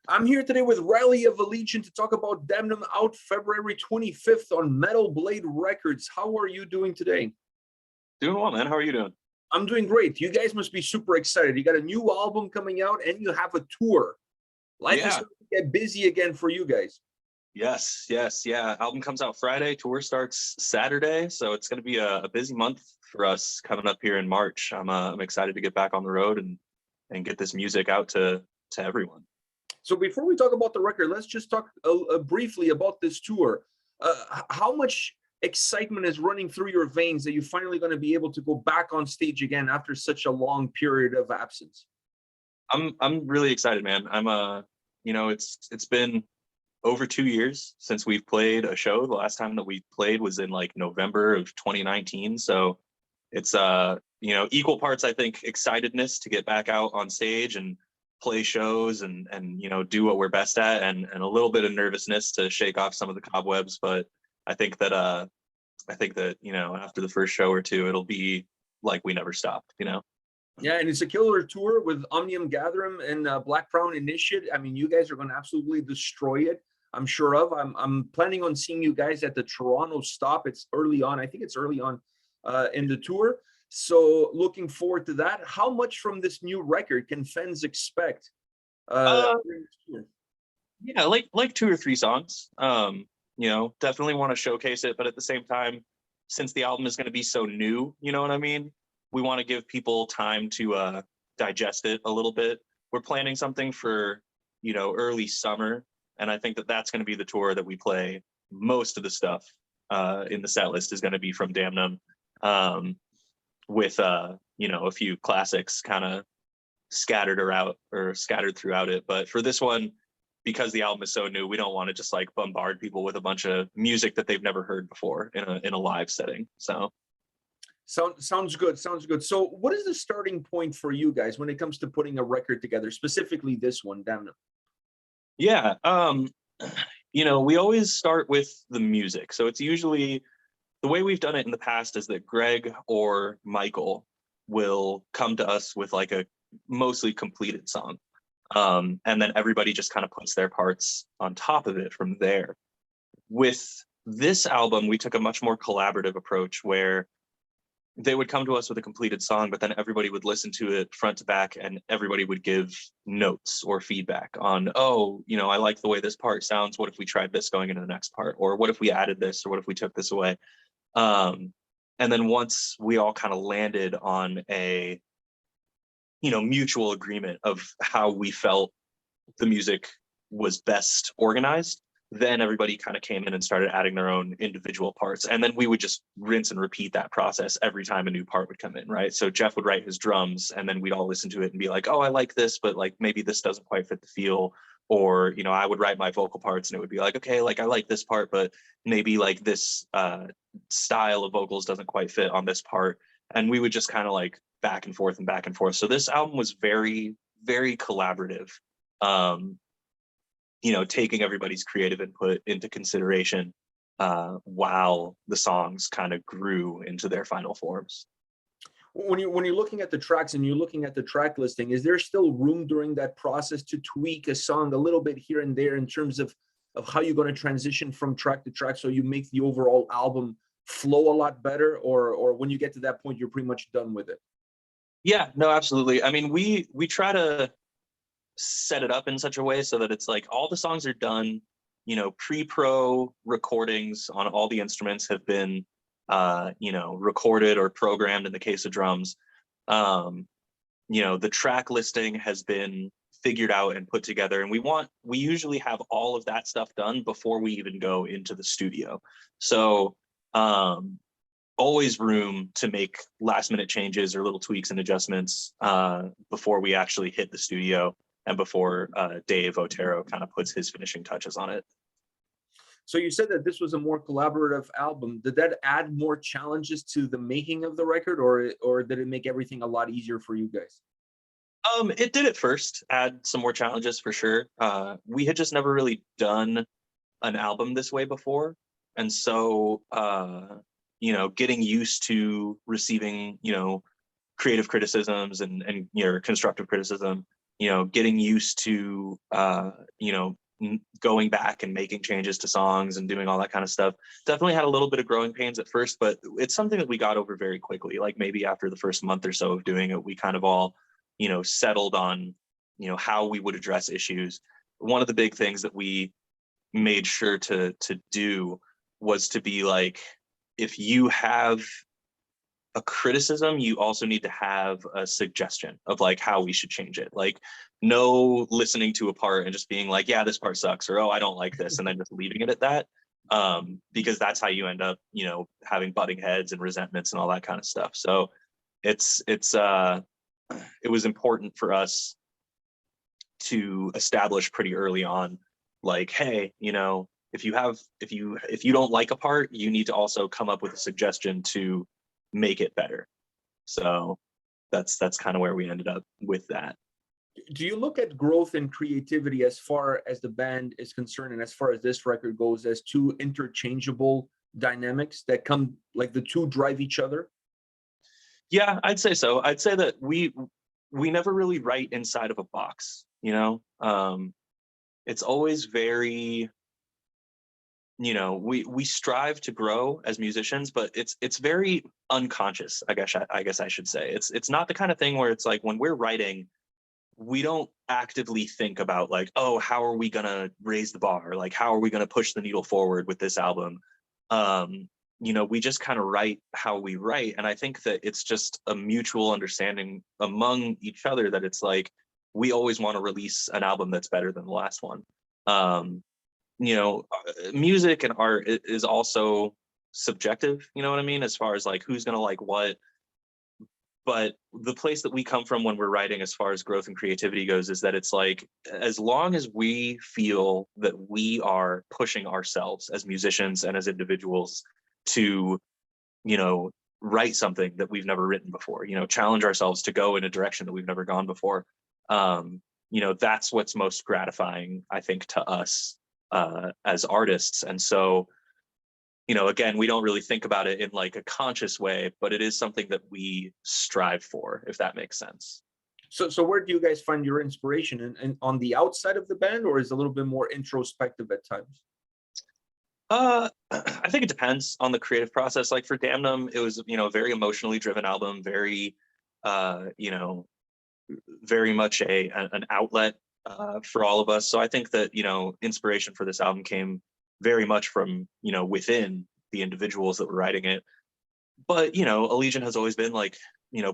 I'm here today with Riley of Allegiant to talk about Damnum, out February 25th on Metal Blade Records. How are you doing today? Doing well, man. How are you doing? I'm doing great. You guys must be super excited. You got a new album coming out and you have a tour. Life is Yeah. starting to get busy again for you guys. Yes. Yeah. Album comes out Friday. Tour starts Saturday. So it's going to be a busy month for us coming up here in March. I'm excited to get back on the road and get this music out to everyone. So before we talk about the record, let's just talk briefly about this tour. How much excitement is running through your veins that you're finally going to be able to go back on stage again after such a long period of absence? I'm really excited, man. It's been over 2 years since we've played a show. The last time that we played was in like November of 2019. So it's equal parts, I think, excitedness to get back out on stage and play shows and do what we're best at, and a little bit of nervousness to shake off some of the cobwebs. But I think that after the first show or two, it'll be like we never stopped. Yeah, and it's a killer tour with Omnium Gatherum and Black Crown Initiate. I mean, you guys are going to absolutely destroy it, I'm sure of. I'm planning on seeing you guys at the Toronto stop. It's early on. I think it's early on in the tour. So looking forward to that. How much from this new record can fans expect? During this tour? Yeah, like 2 or 3 songs. Definitely want to showcase it, but at the same time, since the album is going to be so new, you know what I mean? We want to give people time to digest it a little bit. We're planning something for, early summer, and I think that that's going to be the tour that we play. Most of the stuff in the set list is going to be from Damnum, with a few classics kind of scattered throughout it. But for this one, because the album is so new, we don't want to just like bombard people with a bunch of music that they've never heard before in a live setting. Sounds good. Sounds good. So what is the starting point for you guys when it comes to putting a record together, specifically this one, Damnum? Yeah. We always start with the music. So it's usually, the way we've done it in the past is that Greg or Michael will come to us with like a mostly completed song. And then everybody just kind of puts their parts on top of it from there. With this album, we took a much more collaborative approach where they would come to us with a completed song, but then everybody would listen to it front to back and everybody would give notes or feedback on, I like the way this part sounds. What if we tried this going into the next part? Or what if we added this? Or what if we took this away? And then once we all kind of landed on a, mutual agreement of how we felt the music was best organized, then everybody kind of came in and started adding their own individual parts. And then we would just rinse and repeat that process every time a new part would come in, right? So Jeff would write his drums and then we'd all listen to it and be like, oh, I like this, but like maybe this doesn't quite fit the feel. Or, I would write my vocal parts and it would be like, okay, like I like this part, but maybe like this style of vocals doesn't quite fit on this part. And we would just kind of like back and forth and back and forth. So this album was very, very collaborative. Taking everybody's creative input into consideration while the songs kind of grew into their final forms. When you're looking at the tracks and you're looking at the track listing, is there still room during that process to tweak a song a little bit here and there in terms of how you're going to transition from track to track so you make the overall album flow a lot better, or when you get to that point, you're pretty much done with it? Yeah, no, absolutely. I mean, we try to set it up in such a way so that it's like all the songs are done, pre-pro recordings on all the instruments have been recorded or programmed in the case of drums. The track listing has been figured out and put together, and we usually have all of that stuff done before we even go into the studio. So always room to make last minute changes or little tweaks and adjustments before we actually hit the studio and before Dave Otero kind of puts his finishing touches on it. So you said that this was a more collaborative album. Did that add more challenges to the making of the record, or did it make everything a lot easier for you guys? It did at first add some more challenges for sure. We had just never really done an album this way before. And so, getting used to receiving, creative criticisms and constructive criticism getting used to going back and making changes to songs and doing all that kind of stuff. Definitely had a little bit of growing pains at first, but it's something that we got over very quickly. Like maybe after the first month or so of doing it, we kind of all settled on how we would address issues. One of the big things that we made sure to do was to be like, if you have a criticism, you also need to have a suggestion of like how we should change it. Like, no listening to a part and just being like, yeah, this part sucks, or oh, I don't like this, and then just leaving it at that. Because that's how you end up, having butting heads and resentments and all that kind of stuff. So it was important for us to establish pretty early on, like, hey, if you don't like a part, you need to also come up with a suggestion to make it better. So that's kind of where we ended up with that. Do you look at growth and creativity as far as the band is concerned, and as far as this record goes, as two interchangeable dynamics that come, like the two drive each other? Yeah, I'd say so. I'd say that we never really write inside of a box, it's always very, we strive to grow as musicians, but it's very unconscious, I guess I should say. It's not the kind of thing where it's like when we're writing, we don't actively think about like, oh, how are we gonna raise the bar? Like, how are we gonna push the needle forward with this album? We just kind of write how we write. And I think that it's just a mutual understanding among each other that it's like, we always want to release an album that's better than the last one. Music and art is also subjective, you know what I mean? As far as like who's gonna like what. But the place that we come from when we're writing, as far as growth and creativity goes, is that it's like, as long as we feel that we are pushing ourselves as musicians and as individuals to, write something that we've never written before, challenge ourselves to go in a direction that we've never gone before. That's what's most gratifying, I think, to us as artists. And so, again, we don't really think about it in like a conscious way, but it is something that we strive for, if that makes sense. So where do you guys find your inspiration? And on the outside of the band, or is it a little bit more introspective at times? I think it depends on the creative process. Like for Damnum, it was, a very emotionally driven album, very, very much an outlet for all of us. So I think that, inspiration for this album came very much from, within the individuals that were writing it. But, Allegiant has always been like,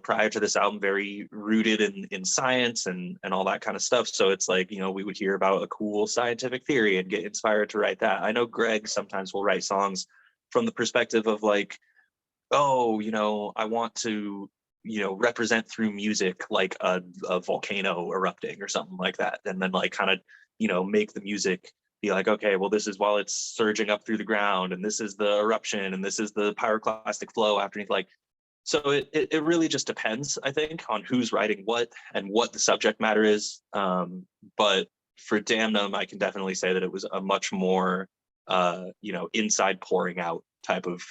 prior to this album, very rooted in science and all that kind of stuff. So it's like, we would hear about a cool scientific theory and get inspired to write that. I know Greg sometimes will write songs from the perspective of like, oh, I want to, represent through music like a volcano erupting or something like that. And then like kind of, make the music be like, okay, well, this is while it's surging up through the ground, and this is the eruption, and this is the pyroclastic flow underneath. Like, so it really just depends, I think, on who's writing what and what the subject matter is. But for Damnum, I can definitely say that it was a much more, inside pouring out type of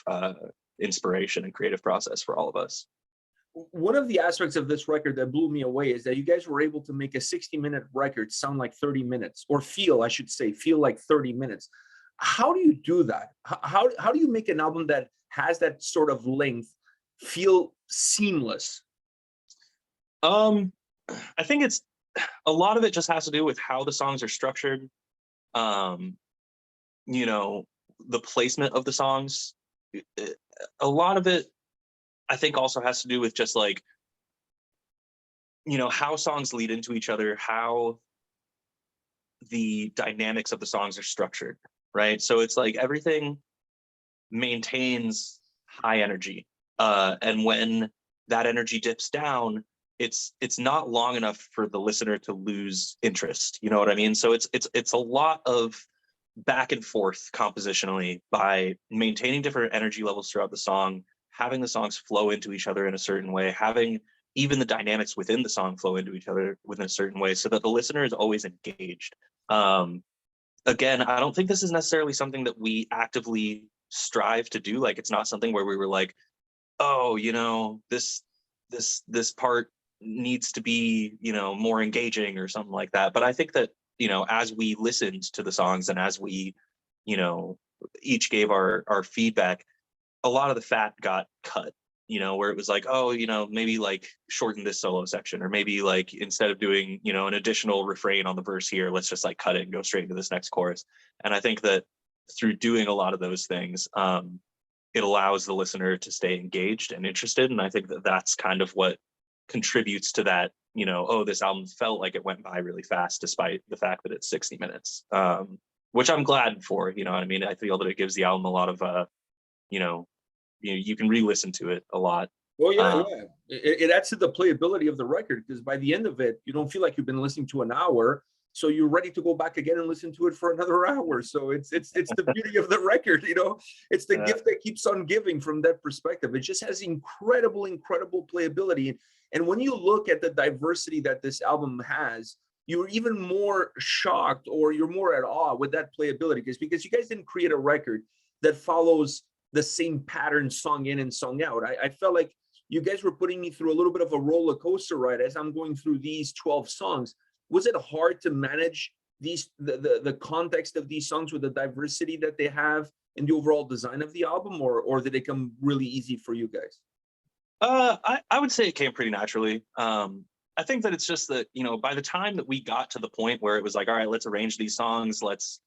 inspiration and creative process for all of us. One of the aspects of this record that blew me away is that you guys were able to make a 60-minute record sound like 30 minutes, or feel like 30 minutes. How do you do that? How do you make an album that has that sort of length feel seamless? I think it's a lot of it just has to do with how the songs are structured. The placement of the songs. A lot of it, I think, also has to do with just like, how songs lead into each other, how the dynamics of the songs are structured, right? So it's like everything maintains high energy. And when that energy dips down, it's not long enough for the listener to lose interest. You know what I mean? So it's a lot of back and forth compositionally by maintaining different energy levels throughout the song, having the songs flow into each other in a certain way, having even the dynamics within the song flow into each other within a certain way, so that the listener is always engaged. Again, I don't think this is necessarily something that we actively strive to do. Like, it's not something where we were like, oh, this part needs to be, more engaging or something like that. But I think that, as we listened to the songs and as we, each gave our feedback, a lot of the fat got cut, where it was like, oh, maybe like shorten this solo section, or maybe like instead of doing, an additional refrain on the verse here, let's just like cut it and go straight into this next chorus. And I think that through doing a lot of those things, it allows the listener to stay engaged and interested. And I think that that's kind of what contributes to that, oh, this album felt like it went by really fast, despite the fact that it's 60 minutes, which I'm glad for, what I mean? I feel that it gives the album a lot of, you can re-listen to it a lot. Well, yeah. It adds to the playability of the record, because by the end of it, you don't feel like you've been listening to an hour. So you're ready to go back again and listen to it for another hour. So it's the beauty of the record, it's the gift that keeps on giving from that perspective. It just has incredible playability. And when you look at the diversity that this album has, you're even more shocked, or you're more at awe with that playability, because you guys didn't create a record that follows the same pattern, song in and song out. I felt like you guys were putting me through a little bit of a roller coaster ride as I'm going through these 12 songs. Was it hard to manage the context of these songs with the diversity that they have in the overall design of the album, or did it come really easy for you guys? I would say it came pretty naturally. I think that it's just that, by the time that we got to the point where it was like, all right, let's arrange these songs, let's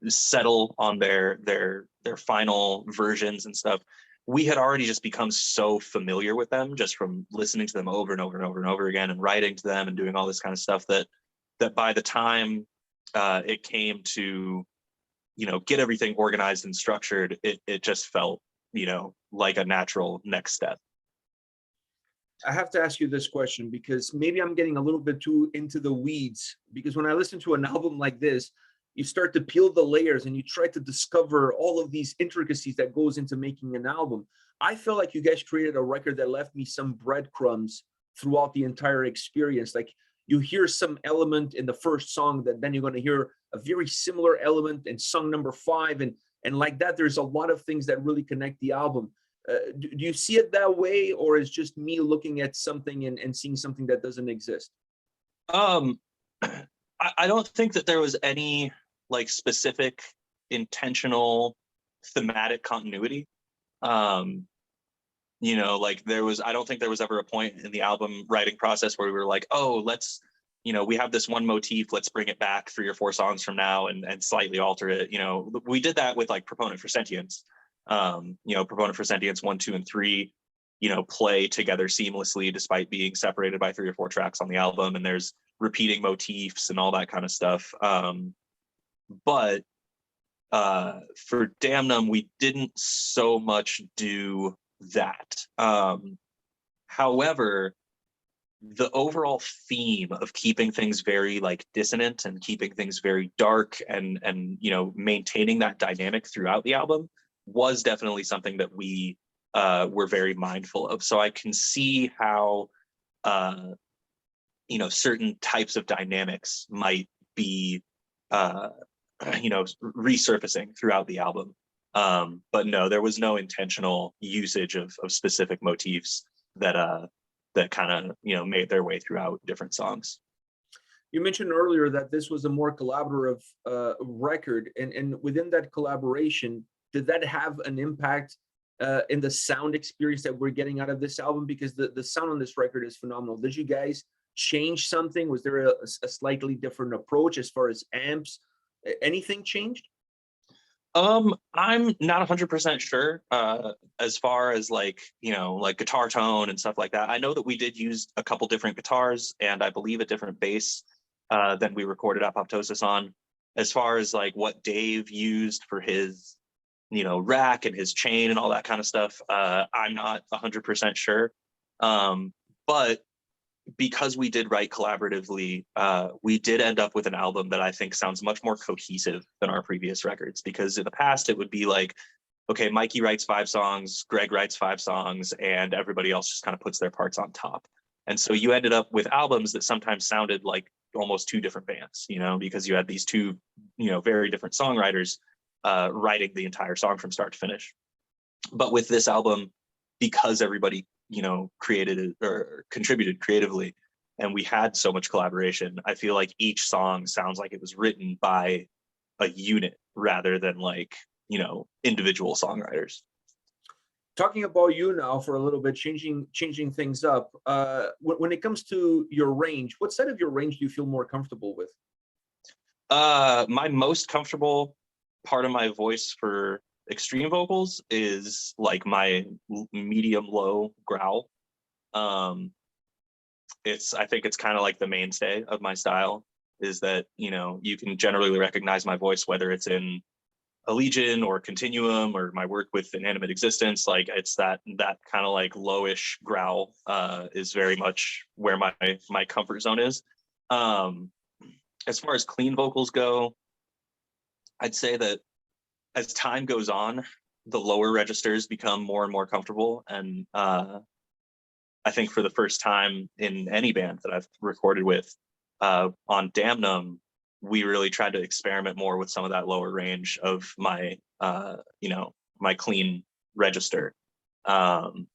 settle on their final versions and stuff, we had already just become so familiar with them just from listening to them over and over and over and over again, and writing to them and doing all this kind of stuff, that by the time it came to, get everything organized and structured, it just felt, like a natural next step. I have to ask you this question, because maybe I'm getting a little bit too into the weeds, because when I listen to an album like this, you start to peel the layers and you try to discover all of these intricacies that goes into making an album. I feel like you guys created a record that left me some breadcrumbs throughout the entire experience. Like, you hear some element in the first song that then you're going to hear a very similar element in song number 5. And like that, there's a lot of things that really connect the album. Do you see it that way, or is just me looking at something and seeing something that doesn't exist? I don't think that there was any like specific intentional thematic continuity. Like I don't think there was ever a point in the album writing process where we were like, oh, let's, we have this one motif, let's bring it back 3 or 4 songs from now and slightly alter it. We did that with like Proponent for Sentience. Proponent for Sentience 1, 2, and 3, play together seamlessly despite being separated by 3 or 4 tracks on the album, and there's repeating motifs and all that kind of stuff. But for Damnum, we didn't so much do that. However, the overall theme of keeping things very like dissonant and keeping things very dark and maintaining that dynamic throughout the album was definitely something that we were very mindful of. So I can see how certain types of dynamics might be resurfacing throughout the album. But no, there was no intentional usage of specific motifs that kind of made their way throughout different songs. You mentioned earlier that this was a more collaborative record, and within that collaboration, did that have an impact in the sound experience that we're getting out of this album? Because the sound on this record is phenomenal. Did you guys change something? Was there a slightly different approach as far as amps? Anything changed? I'm not 100% sure as far as like guitar tone and stuff like that. I know that we did use a couple different guitars and I believe a different bass than we recorded Apoptosis on. As far as like what Dave used for his rack and his chain and all that kind of stuff, I'm not 100% sure. But because we did write collaboratively, we did end up with an album that I think sounds much more cohesive than our previous records. Because in the past, it would be like, okay, Mikey writes 5 songs, Greg writes 5 songs, and everybody else just kind of puts their parts on top. And so you ended up with albums that sometimes sounded like almost 2 different bands, because you had these 2, very different songwriters writing the entire song from start to finish. But with this album, because everybody, created or contributed creatively, and we had so much collaboration. I feel like each song sounds like it was written by a unit rather than like, individual songwriters. Talking about you now for a little bit, changing things up. When it comes to your range, what side of your range do you feel more comfortable with? My most comfortable part of my voice for extreme vocals is like my medium low growl. I think it's kind of like the mainstay of my style, is that, you can generally recognize my voice, whether it's in Allegaeon or Continuum or my work with Inanimate Existence. Like it's that kind of like lowish growl is very much where my comfort zone is. As far as clean vocals go, I'd say that as time goes on, the lower registers become more and more comfortable. And I think for the first time in any band that I've recorded with, on Damnum, we really tried to experiment more with some of that lower range of my, my clean register. I'm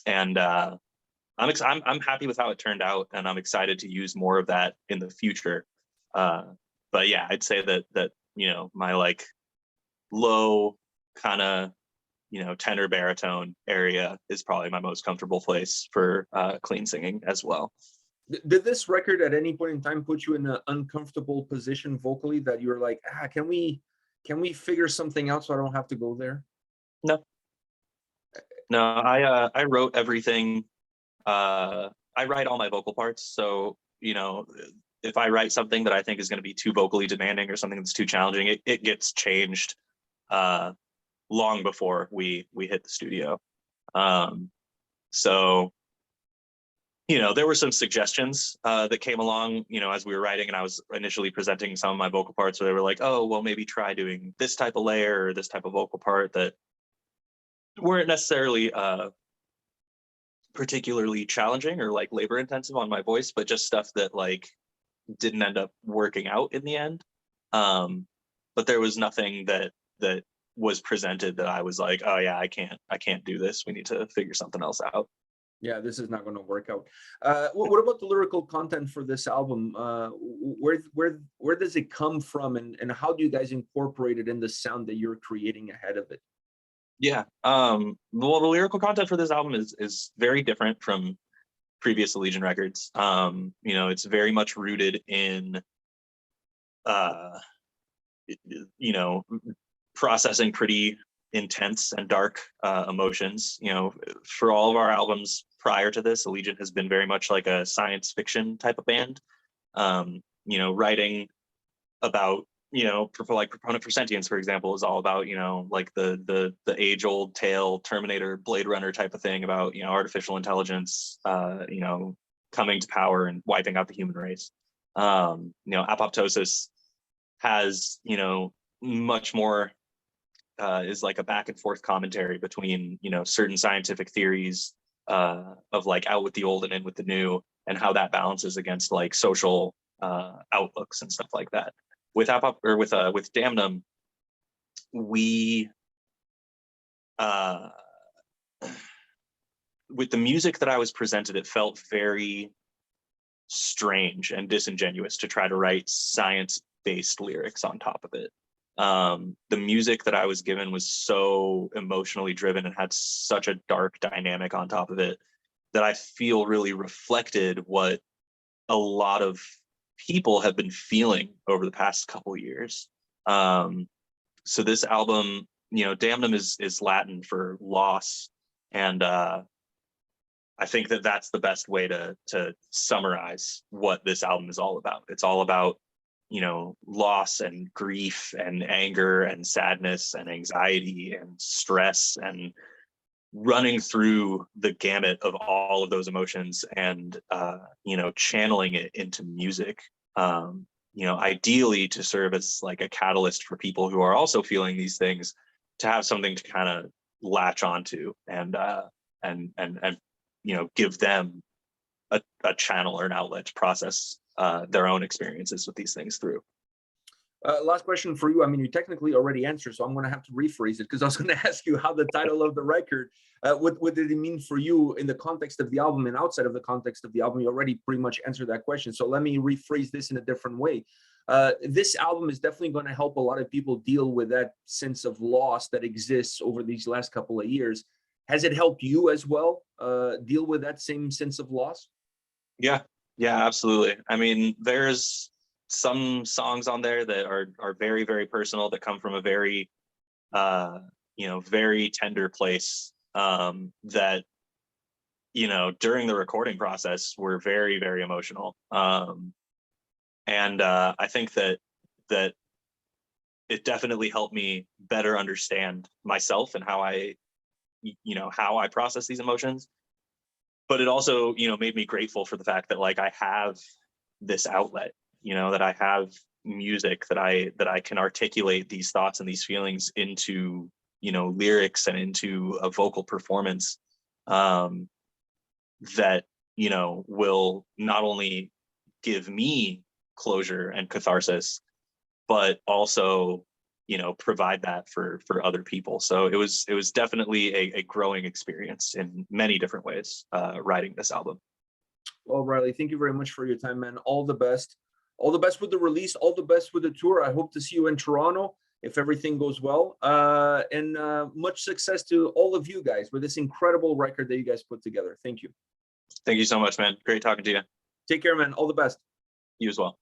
happy with how it turned out, and I'm excited to use more of that in the future. But yeah, I'd say that my like low kind of tenor baritone area is probably my most comfortable place for clean singing as well. Did this record at any point in time put you in an uncomfortable position vocally that you're like, can we figure something out so I don't have to go there? No, I wrote everything. I write all my vocal parts, so if I write something that I think is going to be too vocally demanding or something that's too challenging, it gets changed long before we hit the studio. So there were some suggestions that came along, as we were writing, and I was initially presenting some of my vocal parts where they were like, oh, well, maybe try doing this type of layer or this type of vocal part that weren't necessarily particularly challenging or like labor intensive on my voice, but just stuff that like didn't end up working out in the end. But there was nothing that was presented that I was like, oh yeah, I can't do this. We need to figure something else out. Yeah, this is not going to work out. What about the lyrical content for this album? Where does it come from, and how do you guys incorporate it in the sound that you're creating ahead of it? Yeah. Well, the lyrical content for this album is very different from previous Allegiant records. It's very much rooted in processing pretty intense and dark emotions. For all of our albums prior to this, Allegiant has been very much like a science fiction type of band. Writing about, for like Proponent for Sentience, for example, is all about, like the age-old tale, Terminator, Blade Runner type of thing about, artificial intelligence, coming to power and wiping out the human race. Apoptosis has, much more is like a back and forth commentary between, certain scientific theories of like out with the old and in with the new, and how that balances against like social outlooks and stuff like that. With Damnum, we with the music that I was presented, it felt very strange and disingenuous to try to write science-based lyrics on top of it. The music that I was given was so emotionally driven and had such a dark dynamic on top of it that I feel really reflected what a lot of people have been feeling over the past couple of years. So this album, Damnum is Latin for loss, and I think that that's the best way to summarize what this album is all about. It's all about, loss and grief and anger and sadness and anxiety and stress, and running through the gamut of all of those emotions and, channeling it into music, ideally to serve as like a catalyst for people who are also feeling these things to have something to kind of latch onto and give them a channel or an outlet to process their own experiences with these things through. Last question for you. I mean, you technically already answered, so I'm going to have to rephrase it, because I was going to ask you how the title of the record, what did it mean for you in the context of the album and outside of the context of the album? You already pretty much answered that question. So let me rephrase this in a different way. This album is definitely going to help a lot of people deal with that sense of loss that exists over these last couple of years. Has it helped you as well deal with that same sense of loss? Yeah, yeah, absolutely. I mean, there's some songs on there that are very, very personal, that come from a very very tender place, that during the recording process were very, very emotional. And I think that it definitely helped me better understand myself and how I process these emotions. But it also made me grateful for the fact that, like, I have this outlet, that I have music, that I can articulate these thoughts and these feelings into lyrics and into a vocal performance, that will not only give me closure and catharsis, but also provide that for other people. So it was definitely a growing experience in many different ways, writing this album. Well, Riley, thank you very much for your time, man. All the best. All the best with the release. All the best with the tour. I hope to see you in Toronto if everything goes well. And much success to all of you guys with this incredible record that you guys put together. Thank you. Thank you so much, man. Great talking to you. Take care, man. All the best. You as well.